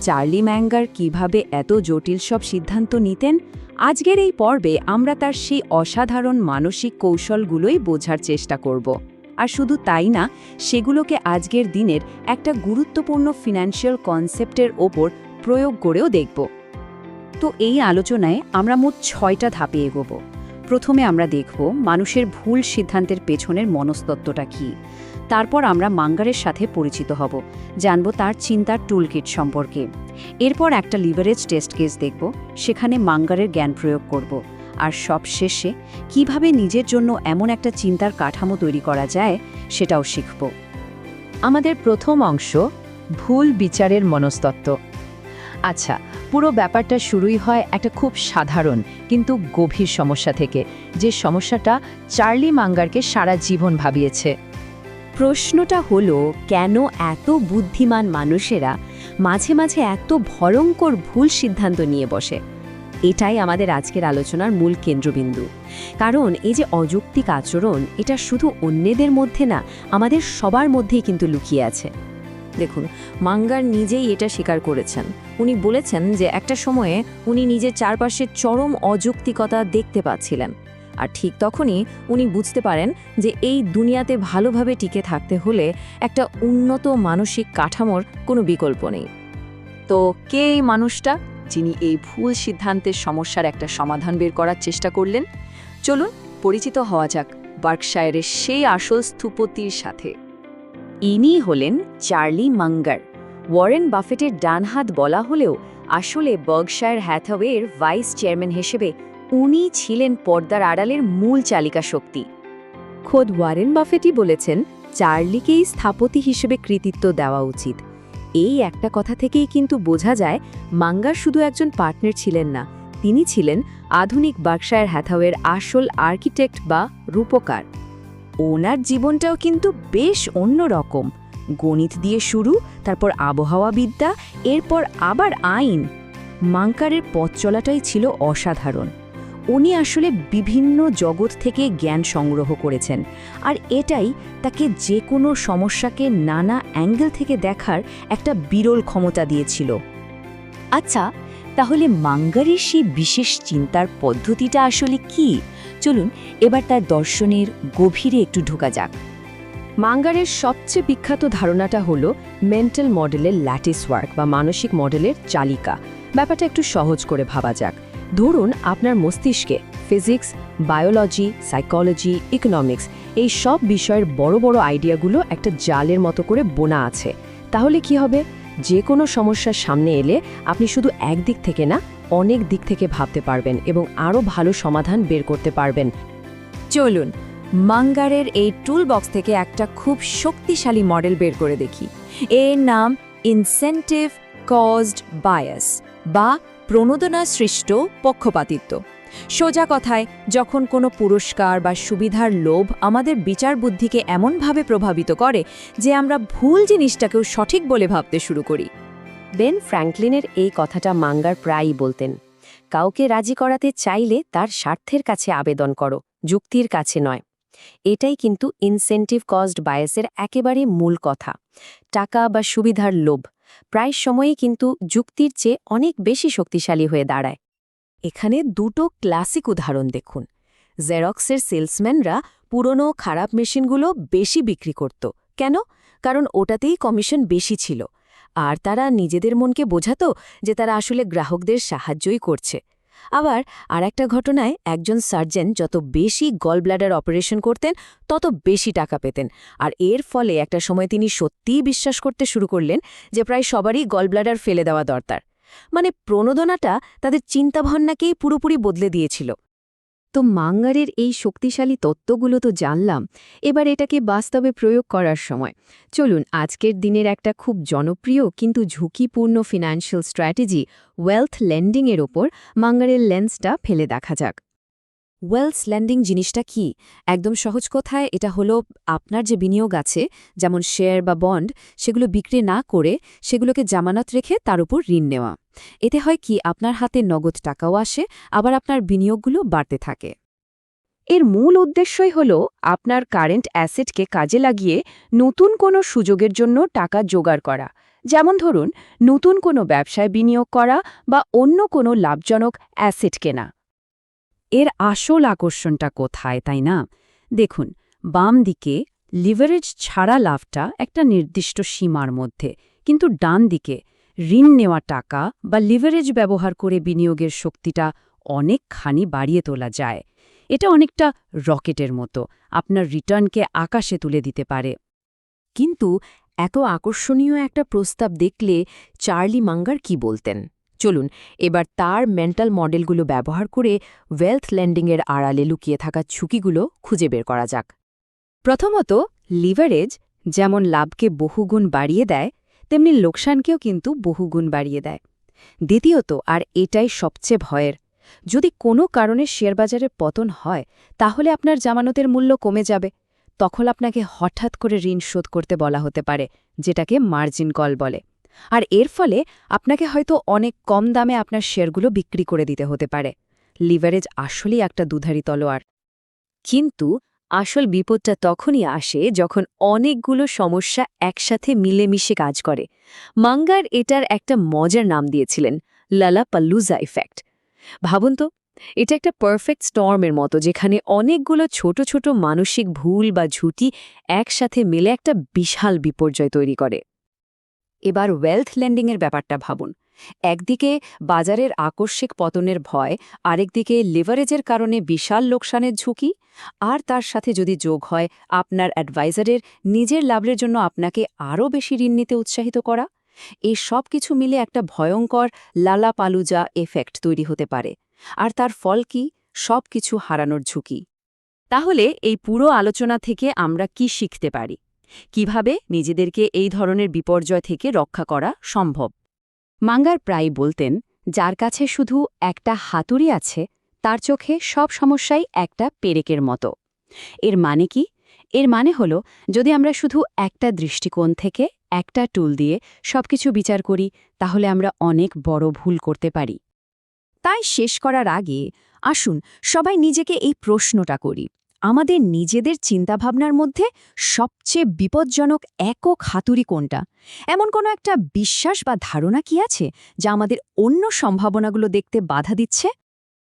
Charlie ম্যাঙ্গার কিভাবে এত জটিল সব সিদ্ধান্ত নিতেন, আজকের এই পর্বে আমরা তার সেই অসাধারণ মানসিক কৌশলগুলোই বোঝার চেষ্টা করব। আর শুধু তাই না, সেগুলোকে আজকের দিনের একটা গুরুত্বপূর্ণ ফিনান্সিয়াল কনসেপ্টের ওপর প্রয়োগ করেও দেখব। তো এই আলোচনায় আমরা মোট 6টা ধাপে এগোব। প্রথমে আমরা দেখব মানুষের ভুল সিদ্ধান্তের পেছনের মনস্তত্ত্বটা কী। তারপর আমরা মাঙ্গারের সাথে পরিচিত হব, জানব তার চিন্তার টুলকিট সম্পর্কে। এরপর একটা লিভারেজ টেস্ট কেস দেখব, সেখানে মাঙ্গারের জ্ঞান প্রয়োগ করব। আর সব শেষে কিভাবে নিজের জন্য এমন একটা চিন্তার কাঠামো তৈরি করা যায় সেটাও শিখব। আমাদের প্রথম অংশ, ভুল বিচারের মনস্তত্ত্ব। আচ্ছা, পুরো ব্যাপারটা শুরুই হয় একটা খুব সাধারণ কিন্তু গভীর সমস্যা থেকে, যে সমস্যাটা চার্লি মাঙ্গারকে সারা জীবন ভাবিয়েছে। প্রশ্নটা হলো, কেন এত বুদ্ধিমান মানুষেরা মাঝে মাঝে এত ভয়ঙ্কর ভুল সিদ্ধান্ত নিয়ে বসে? এটাই আমাদের আজকের আলোচনার মূল কেন্দ্রবিন্দু। কারণ এই যে অযৌক্তিক আচরণ, এটা শুধু অন্যদের মধ্যে না, আমাদের সবার মধ্যেই কিন্তু লুকিয়ে আছে। দেখুন, মাঙ্গার নিজেই এটা স্বীকার করেছেন। উনি বলেছেন যে একটা সময়ে উনি নিজের চারপাশে চরম অযৌক্তিকতা দেখতে পাচ্ছিলেন। আর ঠিক তখনই উনি বুঝতে পারেন যে এই দুনিয়াতে ভালোভাবে টিকে থাকতে হলে একটা উন্নত মানসিক কাঠামোর কোনো বিকল্প নেই। তো কে এই মানুষটা যিনি এই ভুল সিদ্ধান্তের সমস্যার একটা সমাধান বের করার চেষ্টা করলেন? চলুন পরিচিত হওয়া যাক বার্কশায়ারের সেই আসল স্থপতির সাথে। ইনি হলেন চার্লি মাঙ্গার। ওয়ারেন বাফেটের ডানহাত বলা হলেও আসলে বার্কশায়ার হ্যাথাওয়ের ভাইস চেয়ারম্যান হিসেবে উনি ছিলেন পর্দার আড়ালের মূল চালিকা শক্তি। খোদ ওয়ারেন বাফেটই বলেছেন চার্লিকেই স্থপতি হিসেবে কৃতিত্ব দেওয়া উচিত। এই একটা কথা থেকেই কিন্তু বোঝা যায় মাঙ্গার শুধু একজন পার্টনার ছিলেন না, তিনি ছিলেন আধুনিক বার্কশায়ার হ্যাথাওয়ের আসল আর্কিটেক্ট বা রূপকার। ওনার জীবনটাও কিন্তু বেশ অন্যরকম। গণিত দিয়ে শুরু, তারপর আবহাওয়াবিদ্যা, এরপর আবার আইন। মাঙ্গারের পথ চলাটাই ছিল অসাধারণ। উনি আসলে বিভিন্ন জগৎ থেকে জ্ঞান সংগ্রহ করেছেন, আর এটাই তাকে যে কোনো সমস্যাকে নানা অ্যাঙ্গেল থেকে দেখার একটা বিরল ক্ষমতা দিয়েছিল। আচ্ছা, তাহলে মাঙ্গারের সেই বিশেষ চিন্তার পদ্ধতিটা আসলে কি? চলুন এবার তার দর্শনের গভীরে একটু ঢোকা যাক। মাঙ্গারের সবচেয়ে বিখ্যাত ধারণাটা হলো মেন্টাল মডেলের ল্যাটিস ওয়ার্ক বা মানসিক মডেলের চালিকা। ব্যাপারটা একটু সহজ করে ভাবা যাক। ধরুন আপনার মস্তিষ্কে ফিজিক্স, বায়োলজি, সাইকোলজি, ইকোনমিক্স এই সব বিষয়ের বড় বড় আইডিয়াগুলো একটা জালের মতো করে বোনা আছে। তাহলে কি হবে? যে কোনো সমস্যার সামনে এলে আপনি শুধু একদিক থেকে না, অনেক দিক থেকে ভাবতে পারবেন এবং আরও ভালো সমাধান বের করতে পারবেন। চলুন মাঙ্গারের এই টুল বক্স থেকে একটা খুব শক্তিশালী মডেল বের করে দেখি। এর নাম ইনসেন্টিভ কজড বায়াস বা প্রণোদনা সৃষ্ট পক্ষপাতিত্ব। সোজা কথায়, যখন কোনো পুরস্কার বা সুবিধার লোভ আমাদের বিচার বুদ্ধিকে এমনভাবে প্রভাবিত করে যে আমরা ভুল জিনিসটাকেও সঠিক বলে ভাবতে শুরু করি। বেন ফ্র্যাঙ্কলিনের এই কথাটা মাঙ্গার প্রায়ই বলতেন, কাউকে রাজি করাতে চাইলে তার স্বার্থের কাছে আবেদন করো, যুক্তির কাছে নয়। এটাই কিন্তু ইনসেন্টিভ কজড বায়াসের একেবারে মূল কথা। টাকা বা সুবিধার লোভ প্রায় সময়ই কিন্তু যুক্তির চেয়ে অনেক বেশি শক্তিশালী হয়ে দাঁড়ায়। এখানে দুটো ক্লাসিক উদাহরণ দেখুন। জেরক্সের সেলসম্যানরা পুরনো খারাপ মেশিনগুলো বেশি বিক্রি করত। কেন? কারণ ওটাতেই কমিশন বেশি ছিল, আর তারা নিজেদের মনকে বোঝাতো যে তারা আসলে গ্রাহকদের সাহায্যই করছে। আবার আর একটা ঘটনায় একজন সার্জন যত বেশি গলব্লাডার অপারেশন করতেন তত বেশি টাকা পেতেন, আর এর ফলে একটা সময় তিনি সত্যিই বিশ্বাস করতে শুরু করলেন যে প্রায় সবারই গলব্লাডার ফেলে দেওয়া দরকার। মানে প্রণোদনাটা তাদের চিন্তাভাবনাকেই পুরোপুরি বদলে দিয়েছিল। তো মাঙ্গারের এই শক্তিশালী তত্ত্বগুলো তো জানলাম, এবার এটাকে বাস্তবে প্রয়োগ করার সময়। চলুন আজকের দিনের একটা খুব জনপ্রিয় কিন্তু ঝুঁকিপূর্ণ ফিনান্সিয়াল স্ট্র্যাটেজি ওয়েলথ লেন্ডিংয়ের ওপর মাঙ্গারের লেন্সটা ফেলে দেখা যাক। ওয়েলথ লেন্ডিং জিনিসটা কি? একদম সহজ কথায় এটা হলো আপনার যে বিনিয়োগ আছে, যেমন শেয়ার বা বন্ড, সেগুলো বিক্রি না করে সেগুলোকে জামানত রেখে তার উপর ঋণ নেওয়া। এতে হয় কি, আপনার হাতে নগদ টাকাও আসে, আবার আপনার বিনিয়োগগুলো বাড়তে থাকে। এর মূল উদ্দেশ্যই হল আপনার কারেন্ট অ্যাসেটকে কাজে লাগিয়ে নতুন কোনো সুযোগের জন্য টাকা জোগাড় করা। যেমন ধরুন নতুন কোনো ব্যবসায় বিনিয়োগ করা বা অন্য কোনো লাভজনক অ্যাসেট কেনা। এর আসল আকর্ষণটা কোথায়, তাই না? দেখুন, বাম দিকে লিভারেজ ছাড়া লাভটা একটা নির্দিষ্ট সীমার মধ্যে, কিন্তু ডান দিকে ঋণ নেওয়া টাকা বা লিভারেজ ব্যবহার করে বিনিয়োগের শক্তিটা অনেকখানি বাড়িয়ে তোলা যায়। এটা অনেকটা রকেটের মতো, আপনার রিটার্নকে আকাশে তুলে দিতে পারে। কিন্তু এত আকর্ষণীয় একটা প্রস্তাব দেখলে চার্লি মাঙ্গার কি বলতেন? চলুন এবার তার মেন্টাল মডেলগুলো ব্যবহার করে ওয়েলথ ল্যান্ডিংয়ের আড়ালে লুকিয়ে থাকা ঝুঁকিগুলো খুঁজে বের করা যাক। প্রথমত, লিভারেজ যেমন লাভকে বহুগুণ বাড়িয়ে দেয়, তেমনি লোকসানকেও কিন্তু বহুগুণ বাড়িয়ে দেয়। দ্বিতীয়ত, আর এটাই সবচেয়ে ভয়ের, যদি কোনো কারণে শেয়ারবাজারে পতন হয়, তাহলে আপনার জামানতের মূল্য কমে যাবে। তখন আপনাকে হঠাৎ করে ঋণ শোধ করতে বলা হতে পারে, যেটাকে মার্জিন কল বলে। আর এর ফলে আপনাকে হয়তো অনেক কম দামে আপনার শেয়ারগুলো বিক্রি করে দিতে হতে পারে। লিভারেজ আসলেই একটা দুধারী তলোয়ার। কিন্তু আসল বিপদটা তখনই আসে যখন অনেকগুলো সমস্যা একসাথে মিলেমিশে কাজ করে। মাঙ্গার এটার একটা মজার নাম দিয়েছিলেন, লালাপাল্লুজা ইফেক্ট। ভাবুন তো, এটা একটা পারফেক্ট স্টর্মের মতো, যেখানে অনেকগুলো ছোট ছোট মানসিক ভুল বা ঝুঁকি একসাথে মিলে একটা বিশাল বিপর্যয় তৈরি করে। এবার ওয়েলথ ল্যান্ডিংয়ের ব্যাপারটা ভাবুন। একদিকে বাজারের আকস্মিক পতনের ভয়, আরেকদিকে লিভারেজের কারণে বিশাল লোকসানের ঝুঁকি, আর তার সাথে যদি যোগ হয় আপনার অ্যাডভাইজারের নিজের লাভের জন্য আপনাকে আরও বেশি ঋণ নিতে উৎসাহিত করা, এই সব কিছু মিলে একটা ভয়ঙ্কর লালাপালুজা এফেক্ট তৈরি হতে পারে। আর তার ফল কি? সব কিছু হারানোর ঝুঁকি। তাহলে এই পুরো আলোচনা থেকে আমরা কি শিখতে পারি? কিভাবে নিজেদেরকে এই ধরনের বিপর্যয় থেকে রক্ষা করা সম্ভব? মাঙ্গার প্রায় বলতেন, যার কাছে শুধু একটা হাতুড়ি আছে, তার চোখে সব সমস্যাই একটা পেরেকের মতো। এর মানে কি? এর মানে হলো, যদি আমরা শুধু একটা দৃষ্টিকোণ থেকে একটা টুল দিয়ে সবকিছু বিচার করি, তাহলে আমরা অনেক বড় ভুল করতে পারি। তাই শেষ করার আগে আসুন সবাই নিজেকে এই প্রশ্নটা করি, আমাদের নিজেদের চিন্তাভাবনার মধ্যে সবচেয়ে বিপজ্জনক একক হাতুড়ি কোনটা? এমন কোনো একটা বিশ্বাস বা ধারণা কি আছে, যা আমাদের অন্য সম্ভাবনাগুলো দেখতে বাধা দিচ্ছে?